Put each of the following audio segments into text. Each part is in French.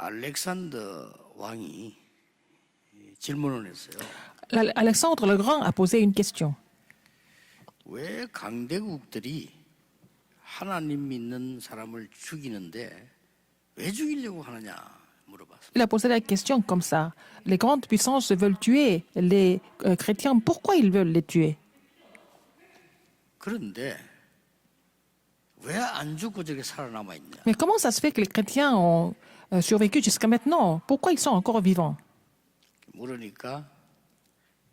알렉산더 왕이 질문을 했어요. Alexandre le Grand a posé une question. 왜 강대국들이 하나님 믿는 사람을 죽이는데 왜 죽이려고 하느냐 물어봤어요. Il a posé la question comme ça. Les grandes puissances veulent tuer les chrétiens. Pourquoi ils veulent les tuer? 그런데 왜 안 죽고 저게 살아남아 있냐? Mais comment ça se fait que les chrétiens ont survécu jusqu'à maintenant? Pourquoi ils sont encore vivants? 물으니까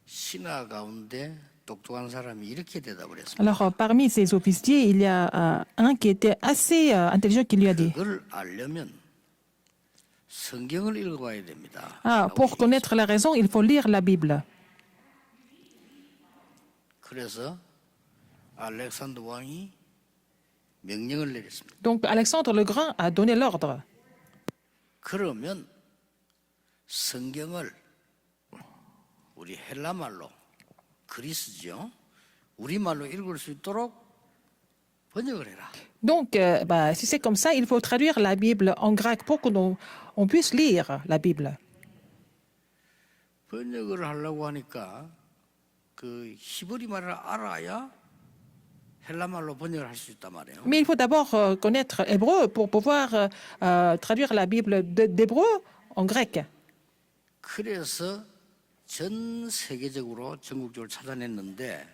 신하 가운데 똑똑한 사람이 이렇게 대답을 했습니다. Alors, parmi ces officiers, il y a un qui était assez intelligent qui lui a dit 그걸 알려면 성경을 읽어봐야 됩니다. pour connaître la raison, il faut lire la Bible. 그래서 알렉산더 왕이 명령을 내렸습니다. Donc, Alexandre le Grand a donné l'ordre. 그러면 성경을 우리 헬라말로 그리스죠. 우리말로 읽을 수 있도록 번역을 해라. Donc, si c'est comme ça, il faut traduire la Bible en grec pour qu'on puisse lire la Bible. 번역을 하려고 하니까 그 히브리 말을 알아야 헬라말로 번역을 할 수 있단 말이에요. Mais il faut d'abord connaître hébreu pour pouvoir traduire la Bible d'hébreu en grec. 그래서 전 세계적으로 전국적으로 찾아냈는데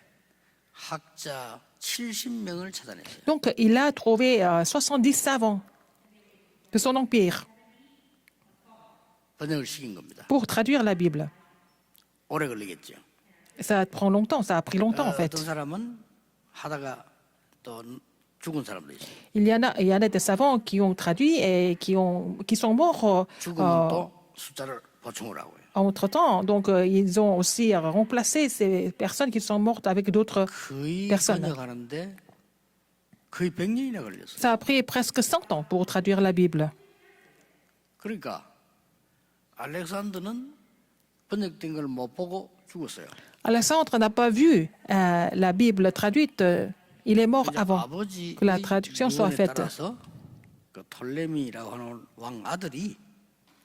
학자 70명을 찾아냈어요. Donc, il a trouvé 70 savants de son empire 번역을 시킨 겁니다. pour traduire la Bible. 오래 걸리겠죠. Ça prend longtemps, ça a pris longtemps en fait. 어떤 사람은 하다가 또 죽은 사람도 있어요. Il y en a des savants qui ont traduit et qui sont morts 죽으면 또 숫자를 보충을 하고요. entre-temps. Donc, ils ont aussi remplacé ces personnes qui sont mortes avec d'autres 거의 personnes. 번역하는데 거의 100년이나 걸렸어요. Ça a pris presque 100 ans pour traduire la Bible. 그러니까 알렉산더는 번역된 걸 못 보고 죽었어요. Alexandre n'a pas vu la Bible traduite. Il est mort 이제 avant 아버지 que la traduction soit 유언에 faite. 따라서 그 톨레미라고 하는 왕 아들이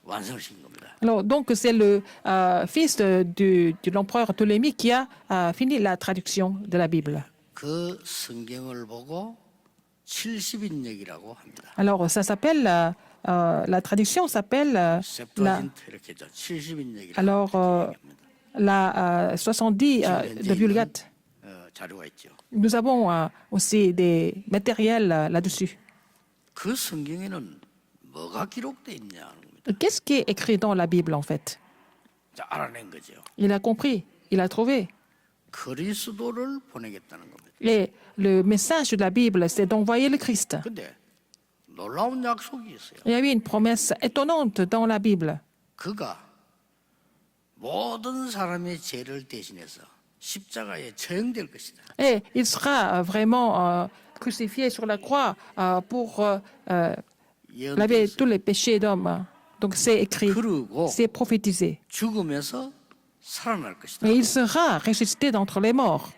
완성을 시킨 겁니다. Alors, donc, c'est le fils de l'empereur Ptolémée qui a fini la traduction de la Bible. 그 성경을 보고 70인역이라고 합니다. Alors, ça s'appelle, la traduction s'appelle septuagin트 이렇게 죠 70인역이라고 alors, la 70 de Vulgate. 자료가 있죠. Nous avons aussi des matériels là-dessus. 그 성경에는 뭐가 기록돼 있냐는 겁니다. Qu'est-ce qui est écrit dans la Bible, en fait? 자, 알아낸 거죠. Il a compris, il a trouvé. 그리스도를 보내겠다는 겁니다. Et le message de la Bible, c'est d'envoyer le Christ. 근데 놀라운 약속이 있어요. Il y a eu une promesse étonnante dans la Bible. 그가 모든 사람의 죄를 대신해서 십자가에 처형될 것이다. Et il sera vraiment crucifié sur la croix pour laver tous les péchés d'hommes. Donc c'est écrit, 그리고 c'est prophétisé. 죽으면서 살아날 것이다. Et il sera ressuscité d'entre les morts.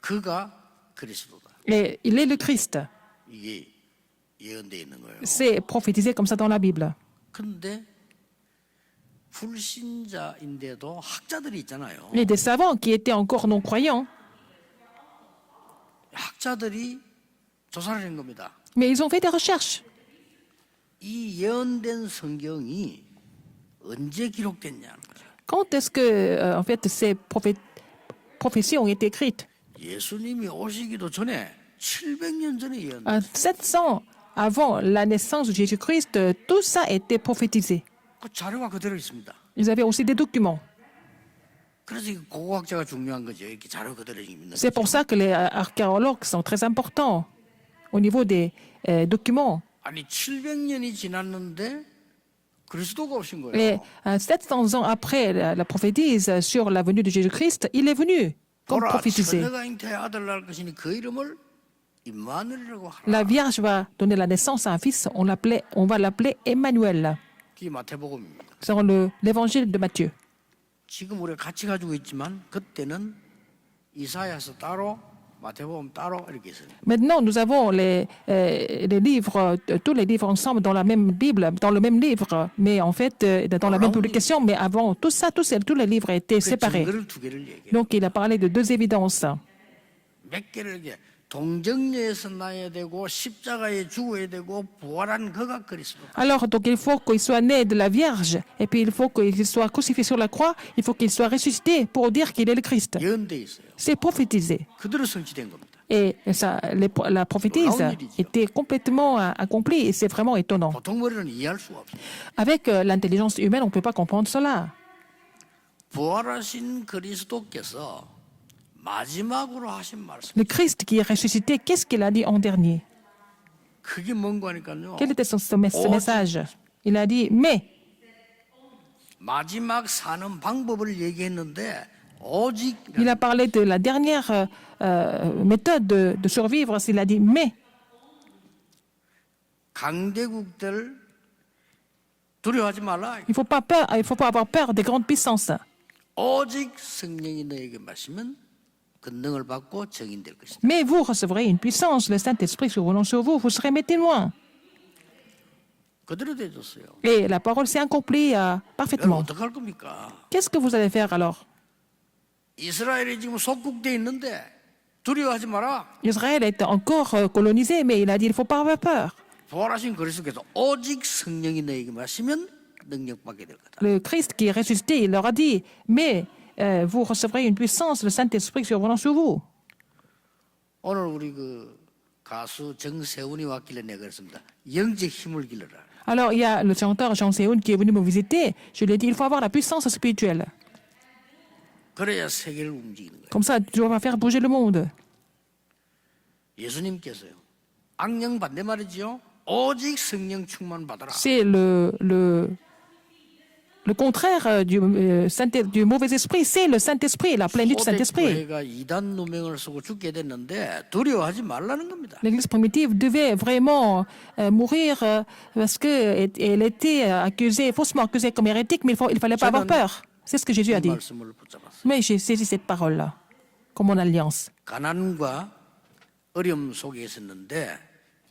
그가 그리스도다. Et il est le Christ. 이게 예언되어 있는 거예요. C'est prophétisé comme ça dans la Bible. 그런데 불신자인데도 학자들이 있잖아요. Il y a des savants qui étaient encore non-croyants, 학자들이 조사를 한 겁니다. mais ils ont fait des recherches. 이 예언된 성경이 언제 기록됐냐는 거죠. Quand est-ce que, en fait, ces prophéties ont été écrites? 예수님이 오시기도 전에 700년 전에 예언. 700 avant la naissance de Jésus-Christ, tout ça a été prophétisé. 그 자료가 그대로 있습니다. Ils avaient aussi des documents. 그래서 이 고고학자가 중요한 거죠. 이렇게 자료 그대로 있는 C'est pour ça que les archéologues sont très importants au niveau des documents. 아니 700년이 지났는데 그리스도가 오신 거예요. Et 700 ans après la prophétise sur la venue de Jésus-Christ, il est venu comme 보라, prophétisé. 처녀가 잉태에 아들 낳을 것이니 그 이름을 임마누엘이라고 하라. La Vierge va donner la naissance à un fils, on va l'appeler Emmanuel. 그게 마태복음입니다. C'est dans l'évangile de Matthieu. 지금 우리가 같이 가지고 있지만 그때는 이사야서 따로 마태복음 따로 이렇게 있어요. Maintenant, nous avons les livres, tous les livres ensemble dans la même Bible, dans le même livre, mais en fait, dans la même publication. Mais avant, tout ça, tous les livres étaient 그 séparés. 증거를 두 개를 얘기해요. Donc, il a parlé de deux évidences. 몇 개를 이제 동정녀에서 나야 되고 십자가에 죽어야 되고 부활한 그가 그리스도. Alors, donc, il faut qu'il soit né de la Vierge, et puis il faut qu'il soit crucifié sur la croix, il faut qu'il soit ressuscité pour dire qu'il est le Christ. 예언돼 있어요. C'est prophétisé. 그대로 성취된 겁니다. Et ça, la prophétise était complètement accomplie, et c'est vraiment étonnant. 보통 머리는 이해할 수가 없어요. Avec l'intelligence humaine, on ne peut pas comprendre cela. 부활하신 그리스도께서 마지막으로 하신 말씀. Le Christ qui est ressuscité, qu'est-ce qu'il a dit en dernier? 그게 뭔가 하니까요. Quel était ce message? Il a dit, mais 마지막 사는 방법을 얘기했는데 오직 il a parlé de la dernière méthode de survivre. Il a dit, mais 강대국들 두려워하지 말라. il faut pas avoir peur des grandes puissances. 오직 성령이 너에게 마시면 그 능을 받고 증인될 것이다. Mais vous recevrez une puissance, le Saint-Esprit survenant sur vous, vous serez mes témoins. 그대로 돼줬어요. Et la parole s'est accomplie 여러분 parfaitement. 어떡할 겁니까? Qu'est-ce que vous allez faire alors? 이스라엘이 지금 속국돼 있는데 두려워하지 마라. Israël est encore colonisé, mais il a dit, il ne faut pas avoir peur. 부활하신 그리스도께서 오직 성령이 너에게 마시면 능력 받게 될 거다. Le Christ qui est ressuscité, il leur a dit, mais vous recevrez une puissance, le Saint-Esprit survenant sur vous. 오늘 우리 그 가수 정세훈이 왔길래 내가 그랬습니다. 영적 힘을 길러라. Alors, il y a le chanteur Jean Seun qui est venu me visiter. Je lui ai dit, il faut avoir la puissance spirituelle. 그래야 세계를 움직이는 거예요. Comme ça, tu vas faire bouger le monde. 예수님께서요. 악령 반대 말이지요. 오직 성령 충만 받아라. C'est le contraire du mauvais esprit. C'est le Saint-Esprit, la plénitude du Saint-Esprit. 초대교회가 이단 누명을 쓰고 죽게 됐는데 두려워하지 말라는 겁니다. L'Église primitive devait vraiment mourir parce qu'elle était faussement accusée comme hérétique, mais il ne fallait pas avoir peur. C'est ce que Jésus a 이 dit. 말씀을 붙잡았어요. Mais j'ai saisi cette parole-là comme mon alliance. 가난과 어려움 속에 있었는데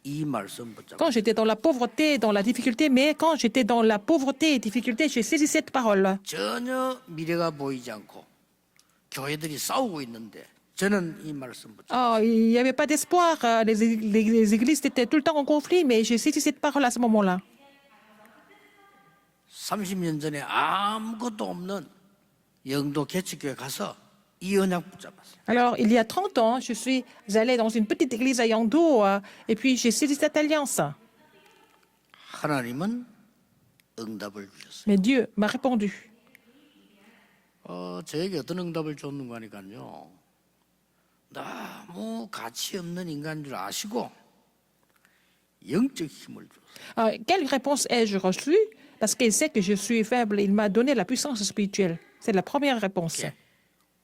이 말씀 붙잡았어요. Quand j'étais dans la pauvreté, dans la difficulté, mais quand j'étais dans la pauvreté et difficulté, j'ai saisi cette parole. 전혀 미래가 보이지 않고 교회들이 싸우고 있는데 저는 이 말씀 붙잡았어요. Oh, il n'y avait pas d'espoir. Les églises étaient tout le temps en conflit, mais j'ai saisi cette parole à ce moment-là. 30년 전에 아무것도 없는 영도 개척교회 가서 이 언약 붙잡았어요. Alors, il y a 30 ans, je suis allée dans une petite église à Yangdo et puis j'ai saisi cette alliance. 하나님은 응답을 주셨어요. Mais Dieu m'a répondu. 저에게 어떤 응답을 줬는가 하니까요. 너무 가치 없는 인간인 줄 아시고 영적 힘을 줬어요. Quelle réponse ai-je reçue? Parce qu'il sait que je suis faible. Il m'a donné la puissance spirituelle. C'est la première réponse.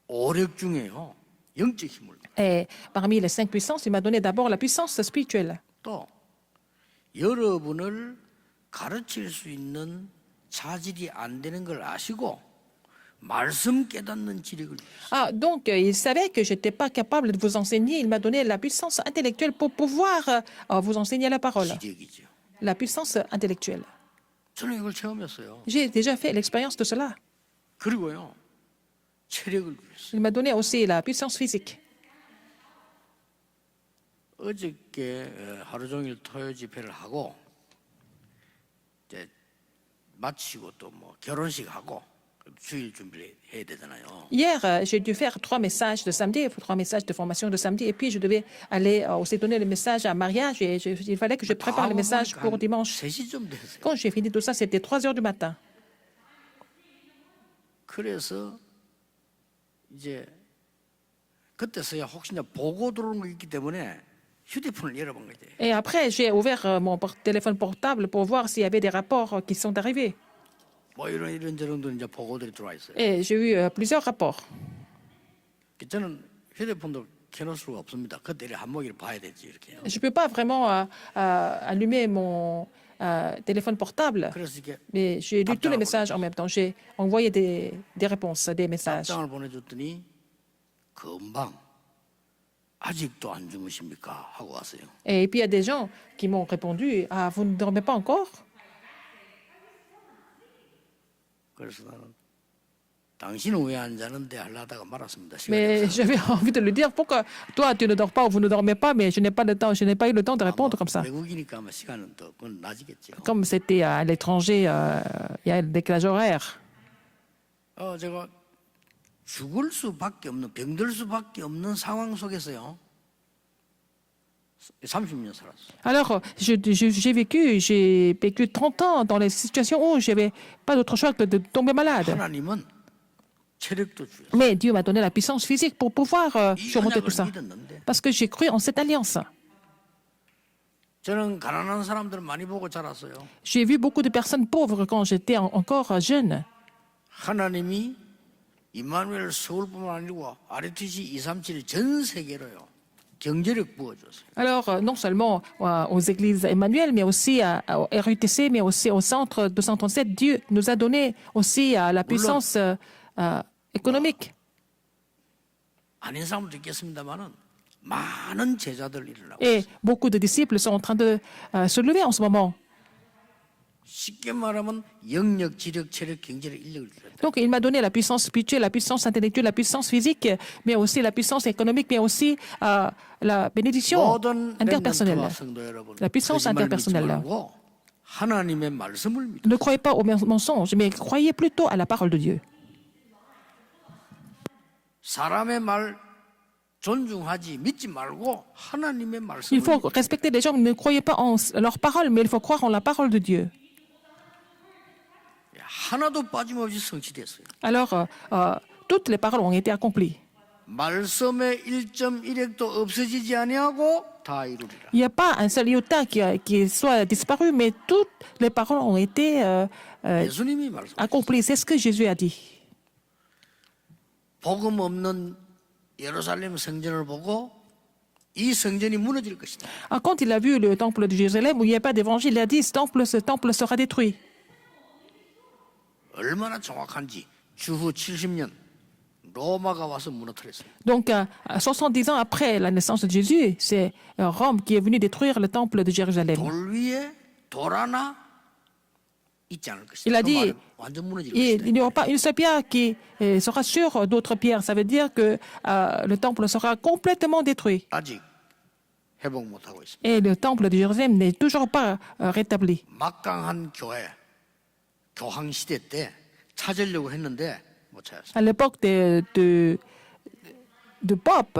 오력 중에요. 영적 힘을. Et parmi les 5 puissances, il m'a donné d'abord la puissance spirituelle. 또 여러분을 가르칠 수 있는 자질이 안 되는 걸 아시고 말씀 깨닫는 지력을 주셨어요. Donc, il savait que je n'étais pas capable de vous enseigner. Il m'a donné la puissance intellectuelle pour pouvoir vous enseigner la parole. 지력이죠. La puissance intellectuelle. 저는 이걸 체험했어요. J'ai déjà fait l'expérience de cela. 그리고요. 체력을 주셨어요. Il m'a donné aussi la puissance physique. 어저께 하루 종일 토요 집회를 하고 이제 마치고 또 뭐 결혼식 하고 주일 준비를 해야 되잖아요. Hier, j'ai dû faire 3 messages de samedi, 3 messages de formation de samedi, et puis je devais aller aussi donner le message à mariage, et il fallait que je prépare le message pour dimanche. 3시쯤 됐어요. Quand j'ai fini tout ça, c'était 3 heures du matin. 그래서 이제 그때서야 혹시나 보고 들어오는 거 있기 때문에 휴대폰을 열어본 거지. Et après, j'ai ouvert mon téléphone portable pour voir s'il y avait des rapports qui sont arrivés. 뭐 이런 저런 이제 보고들이 들어와 있어요. Et j'ai eu plusieurs rapports. 저는 휴대폰도 켜놓을 수가 없습니다. 그때 한 목이를 봐야 되지 이렇게. Je ne peux pas vraiment allumer mon téléphone portable, 그래서 이렇게 mais j'ai lu tous les messages en même temps. J'ai envoyé des réponses, des messages. 답장을 보내줬더니 금방 아직도 안 주무십니까? 하고 왔어요. Et puis il y a des gens qui m'ont répondu, ah, vous ne dormez pas encore? 그래서 나는 당신은 왜 안 자는데 하려다가 말았습니다. 시간이 Mais 없어서. j'avais envie de lui dire, pourquoi toi tu ne dors pas ou vous ne dormez pas, mais je n'ai pas le temps, je n'ai pas eu le temps de répondre comme ça. 외국이니까 아마 시간은 더 그건 낮이겠죠. Comme c'était à l'étranger, il y a un décalage horaire. 제가 죽을 수밖에 없는 병들 수밖에 없는 상황 속에서요. 30년 살았어요. Alors, j'ai vécu 30 ans dans les situations où je n'avais pas d'autre choix que de tomber malade. 하나님은 체력도 주셨어요. Mais Dieu m'a donné la puissance physique pour pouvoir 이 surmonter tout 언약을 ça. 믿었는데 Parce que j'ai cru en cette alliance. 저는 가난한 사람들 많이 보고 자랐어요. J'ai vu beaucoup de personnes pauvres quand j'étais encore jeune. 하나님이 임마누엘 서울뿐만 아니고 RTC 237이 전 세계로요. 경제력 부어줬어요. Alors, non seulement aux églises Emmanuel, mais aussi au RUTC, mais aussi au centre 237, Dieu nous a donné aussi la puissance économique. 아닌 사람도 있겠습니다만은 많은 제자들 일어나고 Et beaucoup de disciples sont en train de se lever en ce moment. 쉽게 말하면 영력, 지력, 체력, 경제력, 인력을 주셨다. Donc, il m'a donné la puissance spirituelle, la puissance intellectuelle, la puissance physique, mais aussi la puissance économique, mais aussi la bénédiction 모든 interpersonnelle. 렘넌트와 성도 여러분, La puissance 거짓말 믿지 interpersonnelle. 말고 하나님의 말씀을 믿으세요. Ne croyez pas aux mensonges, mais croyez plutôt à la parole de Dieu. 사람의 말 존중하지 믿지 말고 하나님의 Il 말씀을 faut respecter les gens, ne croyez pas en leur parole, mais il faut croire en la parole de Dieu. 하나도 빠짐없이 성취됐어요. Alors, toutes les paroles ont été accomplies. 말씀의 1.1핵도 없어지지 아니하고 다 이루리라. Il n'y a pas un seul iota qui soit disparu, mais toutes les paroles ont été 예수님이 말씀. accomplies. C'est ce que Jésus a dit. 복음 없는 예루살렘 성전을 보고 이 성전이 무너질 것이다. Quand il a vu le temple de Jérusalem où il n'y a pas d'évangile, il a dit, ce temple sera détruit. 얼마나 정확한지 주후 70년 로마가 와서 무너뜨렸어요. Donc, 70 ans après la naissance de Jésus, c'est Rome qui est venu détruire le temple de Jérusalem. 돌 위에 돌 하나 있지 않을 것이다. Il a 그 dit, 말은 완전 무너질 il 것이다. n'y aura pas une seule pierre qui sera sur d'autres pierres. Ça veut dire que le temple sera complètement détruit. 아직 회복 못하고 있습니다. Et le temple de Jérusalem n'est toujours pas rétabli. 막강한 교황 시대 때 찾으려고 했는데 못 찾았어요. À l'époque de pape,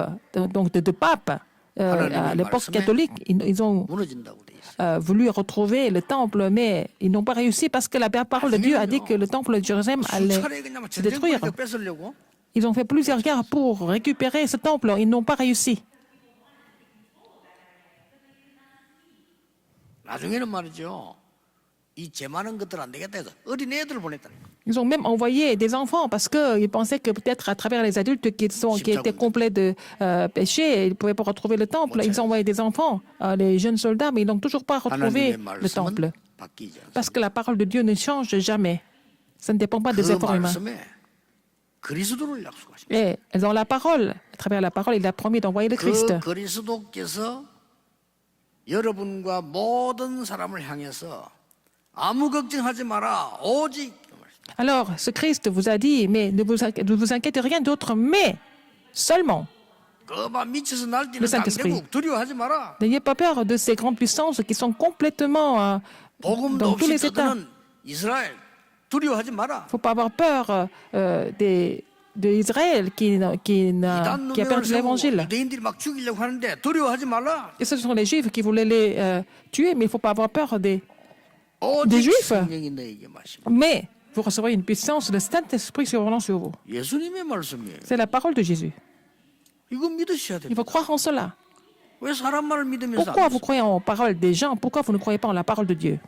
à l'époque catholique, ils ont 무너진다고 돼 있어요. voulu retrouver le temple, mais ils n'ont pas réussi parce que la parole de Dieu a dit que le temple de Jérusalem allait 수차례 그냥 se détruire. 전쟁터에서 뺏으려고 Ils ont fait plusieurs guerres pour récupérer ce temple. Ils n'ont pas réussi. 나중에는 말이죠. 이 제 많은 것들 안 되겠다 해서 어린 애들을 보냈다는 거예요. Ils ont même envoyé des enfants parce qu'ils pensaient que peut-être à travers les adultes qui étaient complets de péché, ils ne pouvaient pas retrouver le temple. Ils ont envoyé des enfants, les jeunes soldats, mais ils n'ont toujours pas retrouvé 하나님의 le temple. 말씀은 바뀌지 않습니다. Parce que la parole de Dieu ne change jamais. Ça ne dépend pas des 그 efforts humains. 말씀에 그리스도를 약속하십니다. Et dans la parole, à travers la parole, il a promis d'envoyer le Christ. 그 그리스도께서 여러분과 모든 사람을 향해서 아무 걱정하지 마라. 오직 Alors, ce Christ vous a dit, mais ne vous inquiétez rien d'autre, mais seulement. 그막 미쳐서 Le 날뛰는 Saint-Esprit. 강대국 두려워하지 마라. N'ayez pas peur de ces grandes puissances qui sont complètement 복음도 dans tous 없이 les États. 떠드는 이스라엘 두려워하지 마라. Il ne faut pas avoir peur d'Israël qui a 이단 perdu 놈들을 l'évangile. 유대인들이 막 죽이려고 하는데 두려워하지 말라. Et ce sont les Juifs qui voulaient les tuer, mais il ne faut pas avoir peur des 오직 Juifs. 성령이 너에게 마시고 Mais vous recevrez une puissance, le Saint-Esprit survenant sur vous. 예수님의 말씀이에요. C'est la parole de Jésus. 이거 믿으셔야 Il 됩니다. faut croire en cela. 왜 사람 말을 믿으면서 Pourquoi 안 vous 믿으세요? croyez en parole des gens? Pourquoi vous ne croyez pas en la parole de Dieu?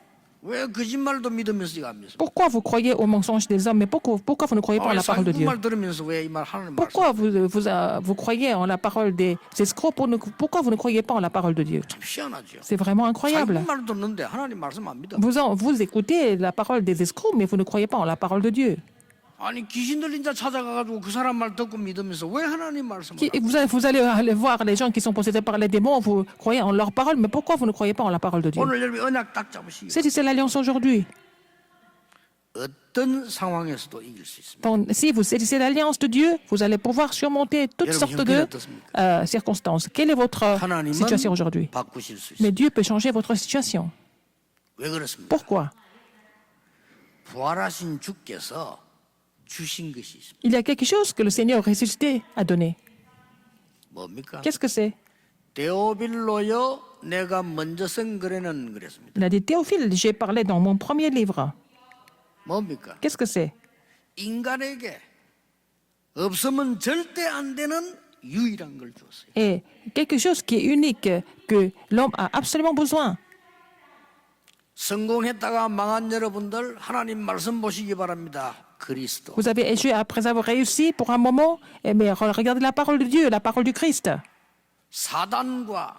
왜 거짓말도 믿으면서 이거 안 믿습니까? Pourquoi vous croyez aux mensonges des hommes? Mais pourquoi vous ne croyez pas en la parole de Dieu? 말 들으면서 왜 이 말 하나님 말씀? Pourquoi vous croyez en la parole des escrocs? Pourquoi vous ne croyez pas en la parole de Dieu? 참 희한하죠. C'est vraiment 자기 incroyable. 말 듣는데 하나님 말씀 안 믿어. Vous écoutez la parole des escrocs, mais vous ne croyez pas en la parole de Dieu. 아니 귀신 들린 자 찾아가가지고 그 사람 말 듣고 믿으면서 왜 하나님 말씀을 Vous allez aller voir les gens qui sont possédés par les démons, vous croyez en leur parole, mais pourquoi vous ne croyez pas en la parole de Dieu? 오늘 여러분이 언약 딱 잡으시기 C'est l'alliance aujourd'hui. 어떤 상황에서도 이길 수 있습니다. Donc, si vous saisissez l'alliance de Dieu, vous allez pouvoir surmonter toutes 여러분, sortes 형편이 de 어떻습니까? circonstances. Quelle est votre 하나님은 situation aujourd'hui? 바꾸실 수 있습니다. Mais Dieu peut changer votre situation. 왜 그렇습니까? Pourquoi? 부활하신 주께서 주신 것이 있습니다. Il y a quelque chose que le Seigneur ressuscité a donné. 뭡니까? Qu'est-ce que c'est? 데오빌로여 내가 먼저 쓴 글에는 그랬습니다. Il a dit, Théophile, j'ai parlé dans mon premier livre. 뭡니까? Qu'est-ce que c'est? 인간에게 없으면 절대 안 되는 유일한 걸 주었어요. Et quelque chose qui est unique, que l'homme a absolument besoin. 성공했다가 망한 여러분들 하나님 말씀 보시기 바랍니다. 그리스도. Vous avez échoué après avoir réussi pour un moment, mais regardez la parole de Dieu, la parole du Christ. 사단과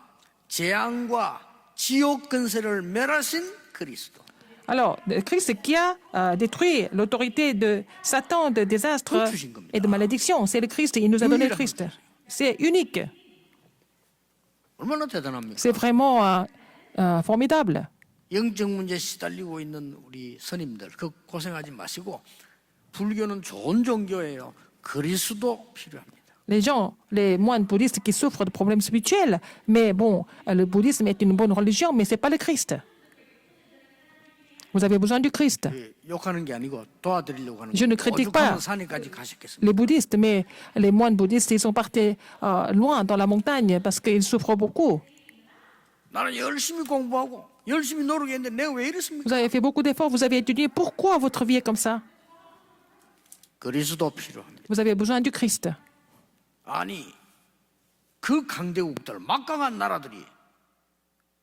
재앙과 지옥 근세를 멸하신 그리스도. Alors, le Christ qui a détruit l'autorité de Satan, de désastre et de malédiction, c'est le Christ, il nous a donné le Christ. C'est unique, 얼마나 대단합니까? c'est vraiment formidable. 영적 문제 시달리고 있는 우리 스님들 그 고생하지 마시고 불교는 좋은 종교예요. 그리스도 필요합니다. Les gens, les moines bouddhistes qui souffrent de problèmes spirituels, mais bon, le bouddhisme est une bonne religion, mais ce n'est pas le Christ. Vous avez besoin du Christ. 욕하는 게 아니고 도와드리려고 하는 Je ne 거예요. critique pas. 오죽하면 산에까지 가셨겠습니까? Les bouddhistes, mais les moines bouddhistes, ils sont partis loin dans la montagne parce qu'ils souffrent beaucoup. 나는 열심히 공부하고 열심히 노력했는데 내가 왜 이랬습니까? Vous avez fait beaucoup d'efforts, vous avez étudié. Pourquoi votre vie est comme ça? 그리스도 필요합니다. Vous avez besoin du Christ. 아니 그 강대국들 막강한 나라들이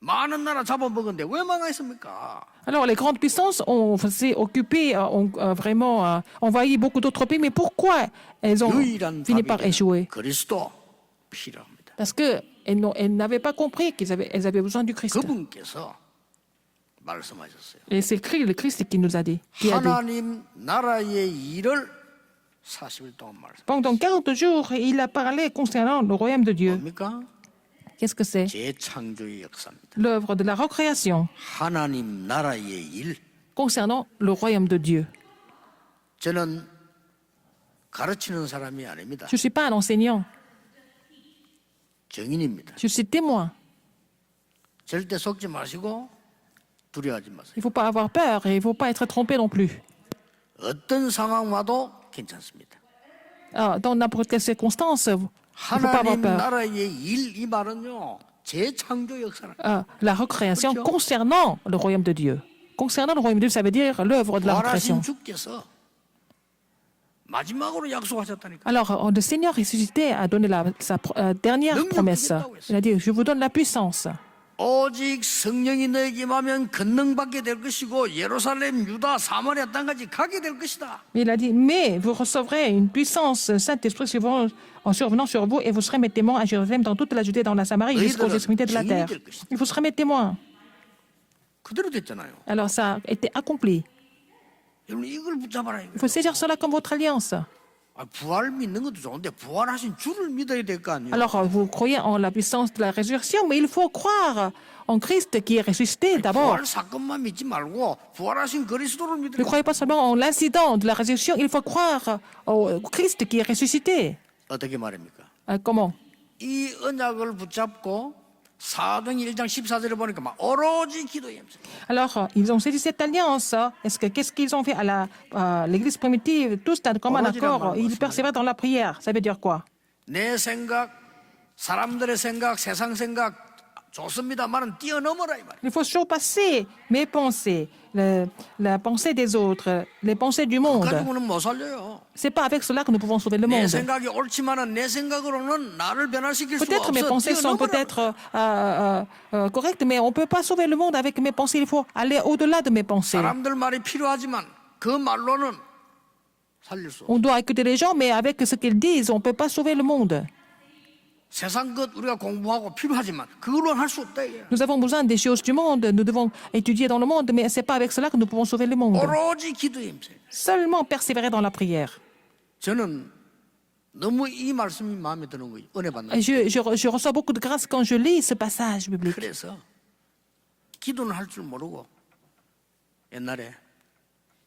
많은 나라 잡아먹었는데 왜 망했습니까? Alors, les grandes puissances ont s'est occupé, ont vraiment envahi beaucoup d'autres pays, mais pourquoi elles ont 유일한 fini 답이 par 되는 échouer? 그리스도 필요합니다. Parce qu'elles n'avaient pas compris elles avaient besoin du Christ. 그분께서 말씀하셨어요. Et c'est le Christ qui nous a dit, qui a dit. 하나님 나라의 일을 40일 동안 말씀. Pendant 40 jours, il a parlé concernant le royaume de Dieu. 뭡니까? Qu'est-ce que c'est? 재창조의 역사입니다. L'œuvre de la recréation 하나님 나라의 일. concernant le royaume de Dieu. 저는 가르치는 사람이 아닙니다. Je ne suis pas un enseignant, 증인입니다. je suis témoin. 절대 속지 마시고 두려워하지 마세요. Il ne faut pas avoir peur et il ne faut pas être trompé non plus. 어떤 상황 와도 괜찮습니다. Dans n'importe quelle circonstance, il ne faut pas avoir 하나님 peur. 나라의 일 이 말은요. 재창조 역사를. La recréation 그렇죠. concernant le royaume de Dieu. Concernant le royaume de Dieu, ça veut dire l'œuvre de la recréation. 부활하신 주께서 마지막으로 약속하셨다니까. Alors, le Seigneur ressuscité a donné sa dernière promesse. Il a dit, je vous donne la puissance. 오직 성령이 너에게 임하면 권능받게 될 것이고 예루살렘, 유다, 사마리아 땅까지 가게 될 것이다. Il a dit, mais vous recevrez une puissance Saint-Esprit en survenant sur vous et vous serez mes témoins à Jérusalem, dans toute la Judée, dans la Samarie, jusqu'aux extrémités de la terre. Et vous serez mes témoins. 그대로 됐잖아요. Alors, ça a été accompli. 여러분 이걸 붙잡아라. Il faut saisir cela comme votre alliance. 부활 믿는 것도 좋은데 부활하신 주를 믿어야 될 거 아니에요. Alors, vous croyez en la puissance de la résurrection, mais il faut croire en Christ qui est ressuscité d'abord. 부활 사건만 믿지 말고 부활하신 그리스도를 Ne 믿으라. croyez pas seulement en l'incident de la résurrection, il faut croire au Christ qui est ressuscité. 어떻게 말입니까? Comment? 이 언약을 붙잡고 사도행 1장 14절에 보니까 막 오로지 기도에 Alors, ils ont saisi cette alliance. Qu'est-ce qu'ils ont fait à l'église primitive? Tous comme un accord, ils persévèrent dans la prière. Ça veut dire quoi? 내 생각, 사람들의 생각, 세상 생각 좋습니다만은 뛰어넘어라 이 말. Il faut surpasser mes pensées, la pensée des autres, les pensées du monde. 가지고는 못 살려요. C'est pas avec cela que nous pouvons sauver le 내 monde. 생각이 옳지만은 내 생각으로는 나를 변화시킬 수가 Peut-être mes 없어. pensées sont 뛰어넘어라. peut-être correctes, mais on ne peut pas sauver le monde avec mes pensées. Il faut aller au-delà de mes pensées. 사람들 말이 필요하지만 그 말로는 살릴 수 없어. On doit écouter les gens, mais avec ce qu'ils disent, on ne peut pas sauver le monde. 세상 것 우리가 공부하고 필요하지만 그걸로는 할 수 없다 이게. Nous avons besoin des choses du monde, nous devons étudier dans le monde, mais ce n'est pas avec cela que nous pouvons sauver le monde. 오로지 기도에 임세. Seulement persévérer dans la prière. 저는 너무 이 말씀이 마음에 드는 거예요. 은혜 받는. Je reçois beaucoup de grâce quand je lis ce passage biblique. 그래서 기도는 할 줄 모르고 옛날에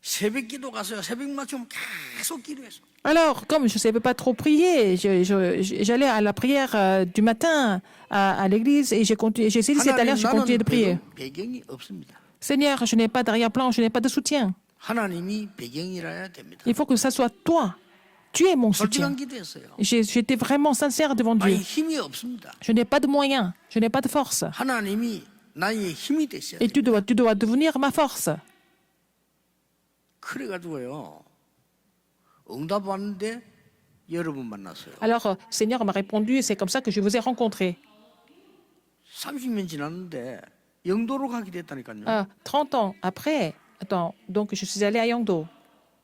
새벽 기도 가서요. 새벽 맞추면 계속 기도했어. Alors, comme je ne savais pas trop prier, j'allais à la prière du matin à l'église et j'ai saisi cette alliance, j'ai continué de prier. 배경이 없습니다. Seigneur, je n'ai pas d'arrière-plan, je n'ai pas de soutien. 하나님이 배경이라야 됩니다. Il faut que ça soit toi. Tu es mon soutien. 솔직한 기도했어요. J'étais vraiment sincère devant 아니 Dieu. 힘이 없습니다. Je n'ai pas de moyens, je n'ai pas de force. 하나님이 나의 힘이 되셔야 Et 돼요. tu dois devenir ma force. 그래가지고요. 응답 왔는데 여러분 만났어요. Alors, Seigneur m'a répondu, c'est comme ça que je vous ai rencontré. 30년 지났는데 영도로 가게 됐다니까요. 30 ans après, attends, donc je suis allé à Yangdo.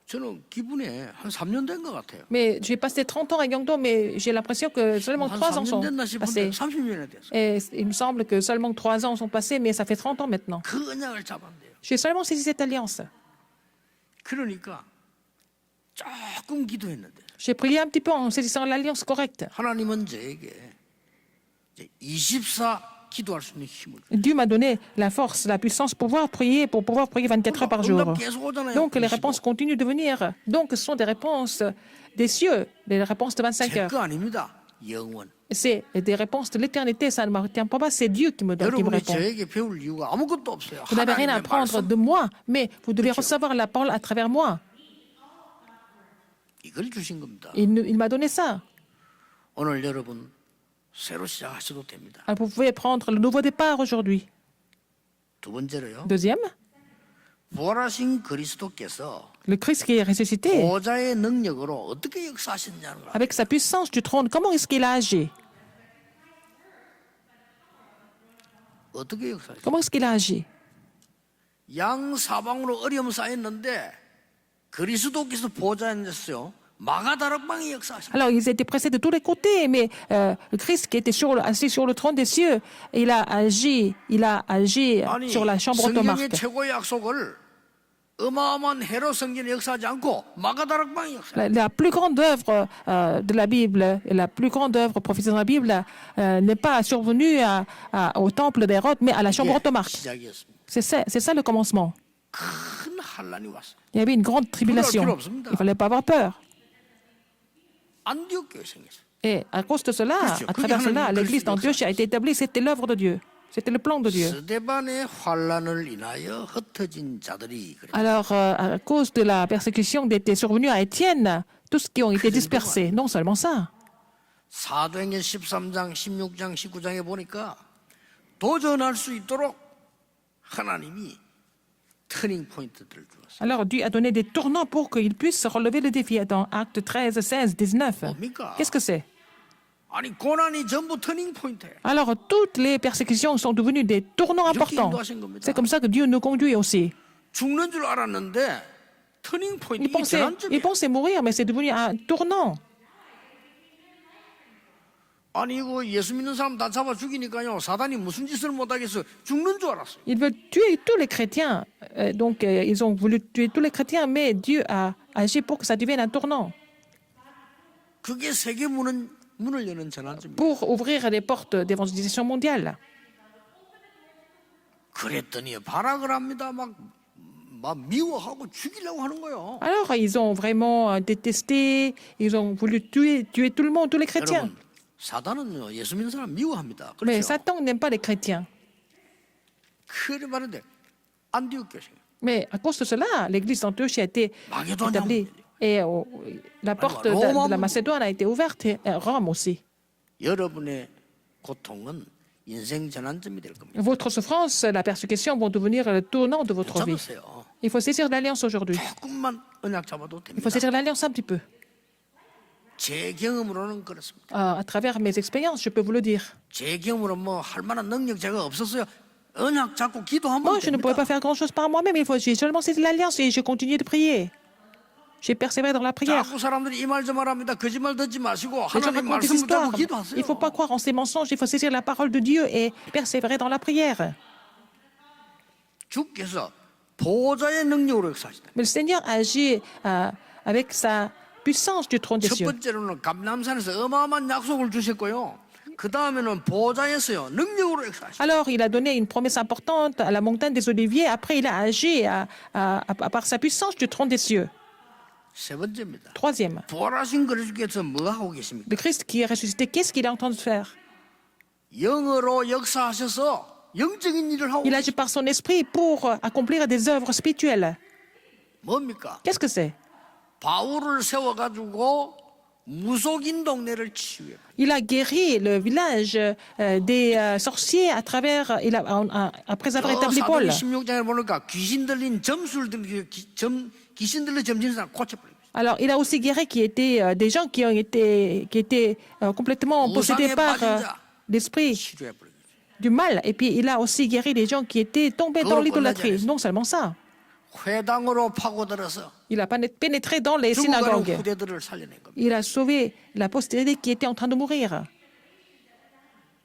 저는 기분에 한 3년 된 것 같아요. Mais j'ai passé 30 ans à Yangdo, mais j'ai l'impression que seulement 한 3 ans 3년 sont 됐나 싶은데 passés. 30년이 됐어요. Et il me semble que seulement 3 ans sont passés, mais ça fait 30 ans maintenant. 그 언약을 잡았대요. J'ai seulement saisi cette alliance. 그러니까 조금 기도했는데 J'ai prié un petit peu en saisissant l'alliance correcte. 하나님은 저에게 이제 24 기도할 수 있는 힘을 Dieu m'a donné la force, la puissance pour pouvoir prier 24 heures par jour. 응답 계속 오잖아요. Donc les réponses continuent de venir. Donc ce sont des réponses des cieux, des réponses de 25 heures. 제거 아닙니다. 영원. C'est des réponses de l'éternité, ça ne m'appartient pas, c'est Dieu qui me donne, qui me 여러분이 répond. 저에게 배울 이유가 아무것도 없어요. Vous n'avez rien à 하나님의 apprendre 말씀 de moi, mais vous devez recevoir la parole à travers moi. 이걸 주신 겁니다. Il m'a donné ça. 오늘 여러분 새로 시작하셔도 됩니다. Alors, vous pouvez prendre le nouveau départ aujourd'hui. 두 번째로요. Deuxième, 부활하신 그리스도께서 le Christ qui est ressuscité, 보좌의 능력으로 어떻게 역사하셨냐는 거. avec sa puissance du trône, comment est-ce qu'il a agi? 어떻게 역사하셨어요? Comment est-ce qu'il a agi? 양 사방으로 어려움 쌓였는데 그리스도께서 보좌에 앉았어요. 마가다락방이 역사하셨어요. Alors, ils étaient pressés de tous les côtés, mais le Christ qui était assis sur le trône des cieux, il a agi 아니 sur la chambre de 성경의 Marc. 최고의 약속을 어마어마한 해로 성경에 역사하지 않고 마가다락방이 역사해요. La plus grande œuvre de la Bible, et la plus grande œuvre prophétisée dans la Bible, n'est pas survenue au temple d'Hérode, mais à la chambre de Marc. 시작이었습니다. C'est ça le commencement. 큰 환란이 왔어요. Il y avait une grande tribulation. Il ne fallait pas avoir peur. 안디옥 교회 생겼어요. Et à cause de cela, à travers cela, l'église d'Antioche a été établie. C'était l'œuvre de Dieu. C'était le plan de Dieu. 스데반의 환란을 인하여 흩어진 자들이 그래. Alors, à cause de la persécution qui était survenue à Étienne, tous qui ont été dispersés, non seulement ça. 사도행전 13장, 16장, 19장에 보니까 도전할 수 있도록 하나님이 터닝 포인트들을 주었어요. Alors, Dieu a donné des tournants pour qu'ils puissent relever le défi. Dans Actes 13, 16, 19. 뭡니까? Qu'est-ce que c'est? 아니 고난이 전부 터닝 포인트예요. Alors, toutes les persécutions sont devenues des tournants importants. C'est comme ça que Dieu nous conduit aussi. 죽는 줄 알았는데 터닝 포인트 Il 이 pensait 전환점이에요. mourir, mais c'est devenu un tournant. 아니 이거 예수 믿는 사람 다 잡아 죽이니까요 사단이 무슨 짓을 못하겠어 죽는 줄 알았어요. Ils veulent tuer tous les chrétiens. Donc, ils ont voulu tuer tous les chrétiens, mais Dieu a agi pour que ça devienne un tournant, 그게 세계 문을 여는 전환점이에요. pour ouvrir les portes d'évangélisation mondiale. 그랬더니 발악을 합니다. 막 미워하고 죽이려고 하는 거예요. Alors, ils ont vraiment détesté, ils ont voulu tuer tout le monde, tous les chrétiens. 여러분 사단은요 예수 믿는 사람 미워합니다. Mais 그렇죠? Satan n'aime pas les chrétiens. 그래 말인데 안디옥 교회. Mais à cause de cela, l'église d'Antioche a été établie. Et la porte de la Macédoine a été ouverte, et Rome aussi. 여러분의 고통은 인생 전환점이 될 겁니다. Votre souffrance, la persécution vont devenir le tournant de votre vie. 잡으세요. Il faut saisir l'alliance aujourd'hui. 조금만 언약 잡아도 Il faut 됩니다. saisir l'alliance un petit peu. 제 경험으로는 그렇습니다. À travers mes expériences, je peux vous le dire. 제 경험으로 뭐 할 만한 능력 제가 없었어요. 언약 잡고 기도하면 Moi, je ne pourrais 됩니다. pas faire grand-chose par moi-même. J'ai seulement saisi l'alliance et j'ai continué de prier. J'ai persévéré dans la prière. 자꾸 사람들이 이 말 저 말합니다. 거짓말 듣지 마시고 Les gens 하나님 racontent des 말씀 histoires. 붙잡고 기도하세요. Il ne faut pas croire en ces mensonges. Il faut saisir la parole de Dieu et persévérer dans la prière. 주께서 보호자의 능력으로 역사하시다. Mais le Seigneur agit avec sa puissance du trône des 첫 cieux. 번째로는 감람산에서 어마어마한 약속을 주셨고요. 그 다음에는 보호자에서요 능력으로 역사하시다. Alors, il a donné une promesse importante à la montagne des Oliviers. Après, il a agi par sa puissance du trône des cieux. 세 번째입니다. Troisième, 부활하신 그리스도께서 뭐 하고 계십니까? le Christ qui est ressuscité, qu'est-ce qu'il est en train de faire? 영으로 역사하셔서 영적인 일을 하고 Il agit par son esprit pour accomplir des œuvres spirituelles. 뭡니까? Qu'est-ce que c'est? 바울을 세워가지고 무속인 동네를 치유해. Il a guéri le village des sorciers à travers, après avoir établi Paul. 사도행 16장에 보니까 귀신 들린 귀신 들린 점치는 사람 고쳐버립니다. Alors, il a aussi guéri qui étaient des gens qui étaient complètement possédés par l'esprit 치료해버립니다. du mal. Et puis, il a aussi guéri des gens qui étaient tombés dans l'idolâtrie. Non seulement ça, 회당으로 파고들어서 il a pénétré dans les 죽어가는 synagogues. 후대들을 살려낸 겁니다. Il a sauvé la postérité qui était en train de mourir.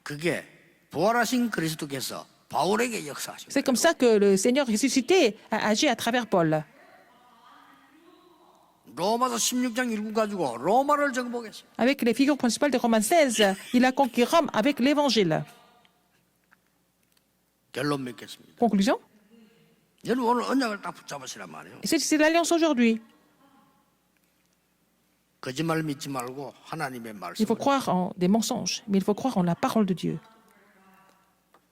그게 부활하신 그리스도께서 바울에게 역사하신 C'est comme ça que le Seigneur ressuscité a agi à travers Paul. 로마서 16장 읽고 가지고 로마를 정복했어요. Avec les figures principales de Romains 16, il a conquis Rome avec l'évangile. 결론 맺겠습니다. Conclusion? 여러분 오늘 언약을 딱 붙잡으시란 말이에요. C'est l'alliance aujourd'hui. 거짓말 믿지 말고 하나님의 Il 말씀. faut croire en des mensonges, mais il faut croire en la parole de Dieu.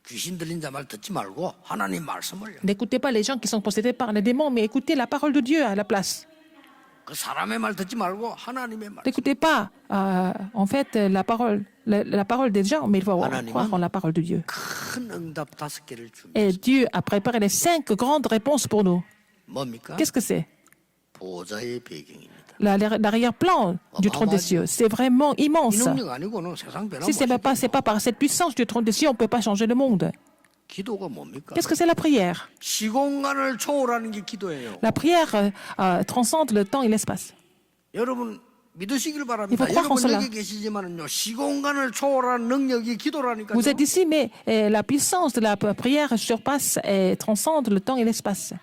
귀신 들린 자 말 듣지 말고 하나님 말씀을요. N'écoutez pas les gens qui sont possédés par les démons, mais écoutez la parole de Dieu à la place. 그 사람의 말 듣지 말고 하나님의 말. N'écoutez pas, en fait, la parole des gens, mais il faut croire en la parole de Dieu. 큰 응답 5개를 줍니다. Et Dieu a préparé les 5 grandes réponses pour nous. 뭡니까? Qu'est-ce que c'est? 보호자의 배경입니다. L'arrière-plan du trône des cieux. C'est vraiment 이 immense. 능력 아니고는 세상 변화 Si ce n'est pas par cette puissance du trône des cieux, on ne peut pas changer le monde. 기도가 뭡니까? Qu'est-ce que c'est la prière? 시공간을 초월하는 게 기도예요. La prière transcende le temps et l'espace. 여러분 믿으시길 Il 바랍니다. faut croire en 여러분 cela. 여기 계시지만은요 시공간을 초월하는 능력이 기도라니까요. Vous êtes ici, mais la puissance de la prière surpasse et transcende le temps et l'espace.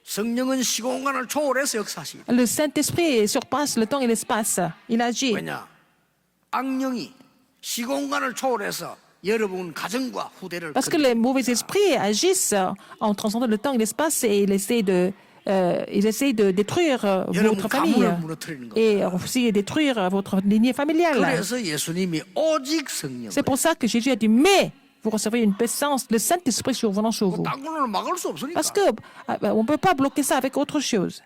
성령은 시공간을 초월해서 역사하십니다. Le Saint-Esprit surpasse le temps et l'espace. Il agit. 왜냐? 악령이 시공간을 초월해서 여러분 가정과 후대를 Parce que les mauvais esprits agissent en transcendant le temps et l'espace et ils essayent de détruire votre famille et aussi détruire votre lignée familiale. 그래서 예수님이 오직 성령. C'est pour ça que Jésus a dit, mais vous recevez une puissance, le Saint-Esprit survenant sur vous. 딴 걸로는 막을 수 없으니까. Parce qu'on ne peut pas bloquer ça avec autre chose.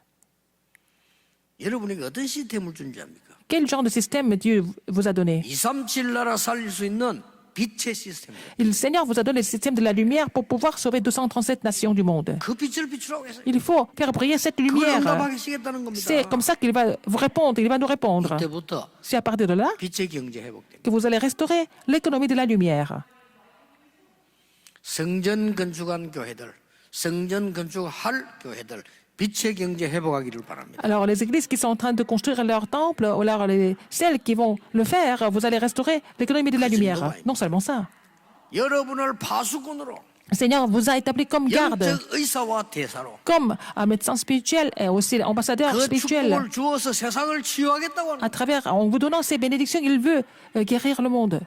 여러분에게 어떤 시스템을 준지 압니까? Quel genre de système Dieu vous a donné? 237 나라 살릴 수 있는 빛의 시스템. Le Seigneur vous a donné le système de la lumière pour pouvoir sauver 237 nations du monde. 그 빛을 비추라고 했어요. Il faut faire briller cette 그걸 lumière. 응답하시겠다는 겁니다. C'est comme ça qu'il va vous répondre, il va nous répondre. 이때부터 C'est à partir de là 빛의 경제 회복됩니다. que vous allez restaurer l'économie de la lumière. 성전 건축한 교회들, 성전 건축할 교회들 빛의 경제 회복하기를 바랍니다. Alors, les églises qui sont en train de construire leur temple, ou alors celles qui vont le faire, vous allez restaurer l'économie de la lumière. Non seulement ça. 여러분을 파수꾼으로 Le Seigneur vous a établi comme garde, 영적 의사와 대사로 comme un médecin spirituel et aussi ambassadeur 그 spirituel. 축복을 주어서 세상을 치유하겠다고 하는 À travers, en vous donnant ces bénédictions, il veut guérir le monde.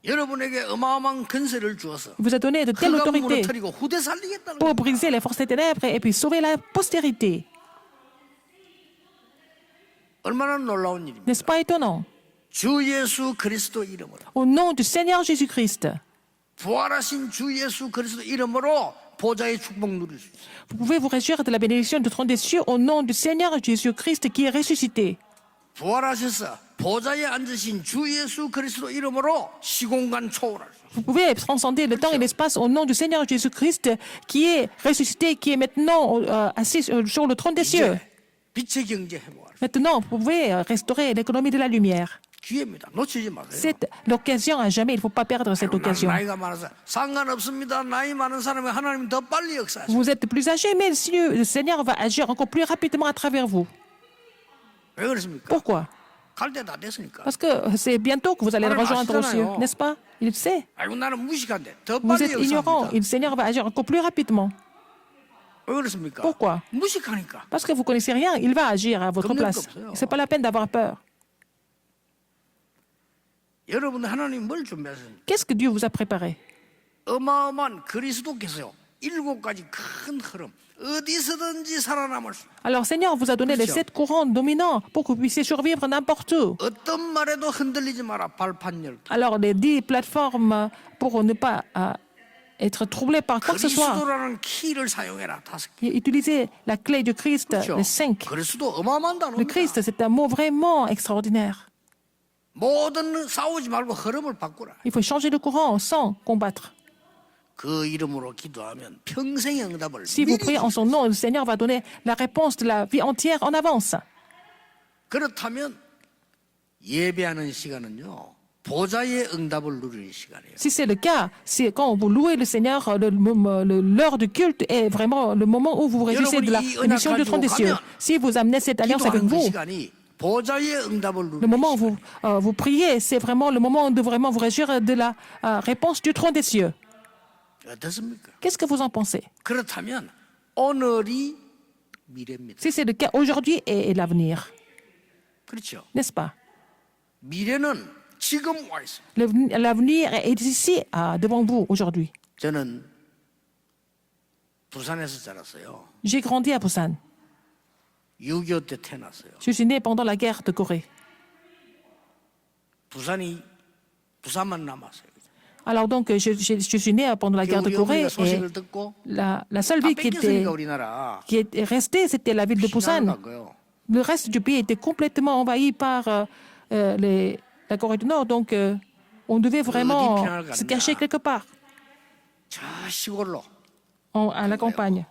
여러분에게 어마어마한 근세를 주어서 Il vous a donné de telles 흑암 autorités 무너뜨리고 후대 살리겠다는 pour 거예요. briser les forces des ténèbres et puis sauver la postérité. 얼마나 놀라운 일입니까? N'est-ce pas étonnant? 주 예수 그리스도 이름으로 Au nom du Seigneur Jésus-Christ, 부활하신 주 예수 그리스도 이름으로 보좌의 축복 누릴 수 있어요. vous pouvez vous réjouir de la bénédiction du trône des cieux au nom du Seigneur Jésus-Christ qui est ressuscité. 부활하셔서 보좌에 앉으신 주 예수 그리스도 이름으로 시공간 초월할 수 있어요. Vous pouvez transcender le temps et l'espace au nom du Seigneur Jésus-Christ qui est ressuscité, qui est maintenant assis sur le trône des cieux. 빛의 경제 회복할 수 Maintenant, vous pouvez restaurer l'économie de la lumière. 있어요. 기회입니다. 놓치지 마세요. C'est l'occasion à jamais, il ne faut pas perdre cette occasion. 나이가 많아서 상관없습니다. 나이 많은 사람이 하나님 더 빨리 역사하셔요. Vous êtes plus âgé, mais le Seigneur va agir encore plus rapidement à travers vous. 왜 그렇습니까? Pourquoi? 갈 때 다 됐으니까. Parce que c'est bientôt que vous allez le rejoindre aux cieux, n'est-ce pas? Il sait. 아이고 나는 무식한데 더 Vous 빨리 êtes ignorant. 역사합니다. Et le Seigneur va agir encore plus rapidement. 왜 그렇습니까? Pourquoi? 무식하니까. Parce que vous connaissez rien. Il va agir à votre Comme place. nous, comme ça. C'est pas la peine d'avoir peur. 여러분 하나님 뭘 준비하셨습니까? Qu'est-ce que Dieu vous a préparé? 어마어마한 그리스도께서요. 7가지 큰 흐름 어디서든지 살아남을 수. Alors, Seigneur vous a donné les 그렇죠. 7 courants dominants pour que vous puissiez survivre n'importe où. 어떤 말에도 흔들리지 마라. 발판 열. Alors, les 10 plateformes pour ne pas être troublé par quoi que ce soit. 그리스도라는 키를 사용해라. 5개. Utilisez la clé du Christ, 그렇죠? les 5. 그리스도 어마어마한 Le 단어입니다. Christ, c'est un mot vraiment extraordinaire. 모든 싸우지 말고 흐름을 바꾸라. Il faut changer de courant sans combattre. 그 이름으로 기도하면 평생의 응답을 Si vous 미리 priez en son nom, le Seigneur va donner la réponse de la vie entière en avance. 그렇다면 예배하는 시간은요. 보좌의 응답을 누리는 시간이에요. Si c'est le cas, c'est quand vous louez le Seigneur, l'heure du culte est vraiment le moment où vous vous réjouissez de la bénédiction du trône des cieux. Si vous amenez cette alliance avec 기도하는 그 vous, 시간이 보좌의 응답을 le 누리는 moment où 시간. vous priez, c'est vraiment le moment de vraiment vous réjouir de la réponse du trône des cieux. 어떻습니까? Qu'est-ce que vous en pensez? 그렇다면 오늘이 미래입니다. Si c'est le cas, aujourd'hui est l'avenir, 그렇죠? n'est-ce pas? 미래는 지금 와 있어요. L'avenir est ici, devant vous, aujourd'hui. 저는 부산에서 자랐어요. J'ai grandi à Busan. 6.25 때 태어났어요. Je suis né pendant la guerre de Corée. 부산만 남았어요. Alors donc, je suis né pendant la guerre de 우리 Corée 어머니가 et 소식을 듣고 la seule 다 ville 뺏겼으니까 우리나라 qui est restée, c'était la ville de 피난을 Busan. 간 거예요. Le reste du pays était complètement envahi par la Corée du Nord, donc on devait vraiment se cacher quelque part, 저 시골로. à la campagne,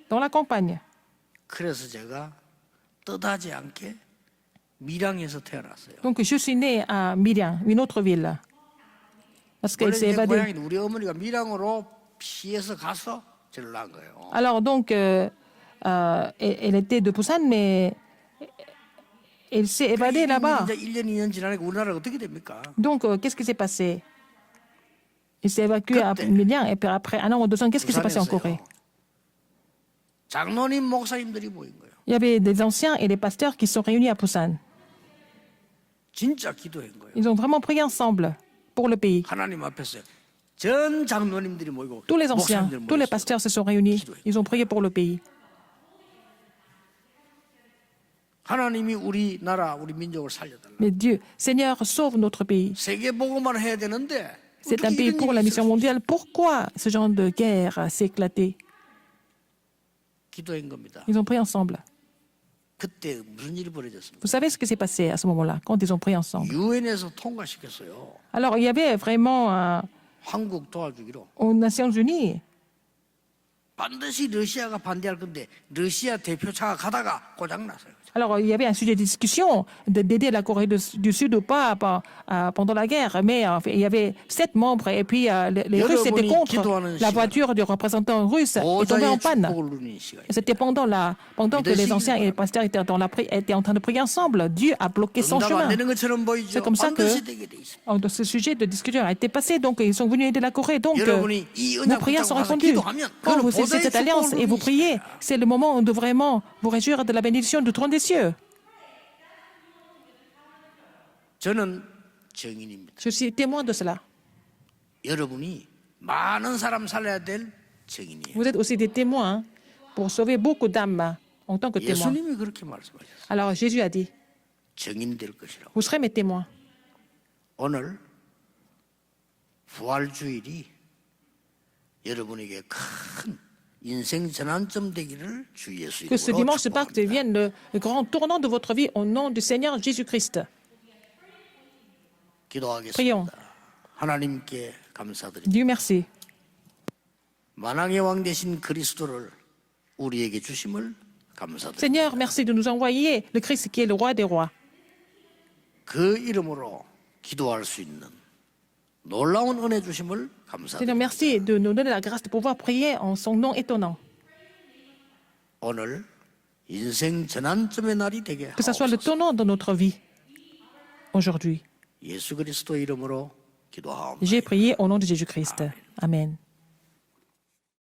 dans la campagne. 그래서 제가 뜻하지 않게 밀양에서 태어났어요. Donc je suis né à Milian, une autre ville, parce qu'elle 원래 s'est 내 évadée. 고향이 우리 어머니가 밀양으로 피해서 가서 저를 낳은 거예요. Alors donc, elle était de Busan, mais elle s'est évadée là-bas. 이제 1년, 2년 지나니까 우리나라가 어떻게 됩니까? Donc, qu'est-ce qui s'est passé? Il s'est évacué à 그때 Milian, et puis après un an ou 2 ans, qu'est-ce qui s'est passé en Corée? 장로님 목사님들이 모인 거예요. Il y avait des anciens et des pasteurs qui sont réunis à Busan. 진짜 기도한 거예요. Ils ont vraiment prié ensemble pour le pays. 하나님 앞에서 전 장로님들이 모이고 Tous les anciens, 목사님들 tous les 모였어요. pasteurs se sont réunis. Ils ont prié pour le pays. 하나님이 우리나라 우리 민족을 살려달라. Mais Dieu, Seigneur, sauve notre pays. 세계 보고만 해야 되는데 C'est un 어떻게 pays 이런 pour 일이 la mission 있을 수 mondiale. Pourquoi ce genre de guerre s'est éclaté? 기도한 겁니다. Ils ont prié ensemble. 그때 무슨 일이 벌어졌습니까? Vous savez ce qui s'est passé à ce moment-là, quand ils ont prié ensemble? 유엔에서 통과시켰어요. Alors, il y avait vraiment 한국 도와주기로 aux Nations Unies, 반드시 러시아가 반대할 건데 러시아 대표차가 가다가 고장났어요. alors il y avait un sujet de discussion d'aider la Corée du Sud ou pas pendant la guerre, mais il y avait 7 membres et puis les Russes étaient contre. La voiture du représentant russe est tombée en 보좌의 panne. 축복을 누리는 시간이에요. C'était pendant que les anciens et les pasteurs étaient étaient en train de prier ensemble. Dieu a bloqué son 응답 안 chemin. 되는 것처럼 보이죠. C'est comme ça que 반드시 되게 돼 있습니다. ce sujet de discussion a été passé, donc ils sont venus aider la Corée. Donc 여러분이 이 vos 언약 prières sont 붙잡고 가서 répondues. 기도하면 Quand 그건 vous saisissez 보좌의 cette alliance 축복을 et vous 누리는 priez, 시간이야. c'est le moment de vraiment vous réjouir de la bénédiction du trône des cieux. 저는 증인입니다. Je suis témoin de cela. 여러분이 많은 사람 살려야 될 증인이에요. Vous êtes aussi des témoins pour sauver beaucoup d'âmes en tant que témoins. 예수님이 그렇게 말씀하셨어요. Alors Jésus a dit, 증인 될 것이라고. vous serez mes témoins. 오늘 부활주일이 여러분에게 큰 인생 전환점 되기를 주 예수 Que ce 이름으로 dimanche de Pâques 축복합니다. devienne le grand tournant de votre vie au nom du Seigneur Jésus-Christ. 기도하겠습니다. 하나님께 감사드립니다. Dieu merci. 만왕의 왕 되신 그리스도를 우리에게 주심을 감사드립니다. Seigneur, merci de nous envoyer le Christ qui est le roi des rois. 그 이름으로 기도할 수 있는 놀라운 은혜 주심을 Seigneur, 감사드립니다. merci de nous donner la grâce de pouvoir prier en son nom étonnant. 오늘 인생 전환점의 날이 되게 Que ça soit le 하옵소서. tournant dans notre vie aujourd'hui. 예수 그리스도 이름으로 기도하옵나이다. J'ai prié au nom de Jésus-Christ. Amen.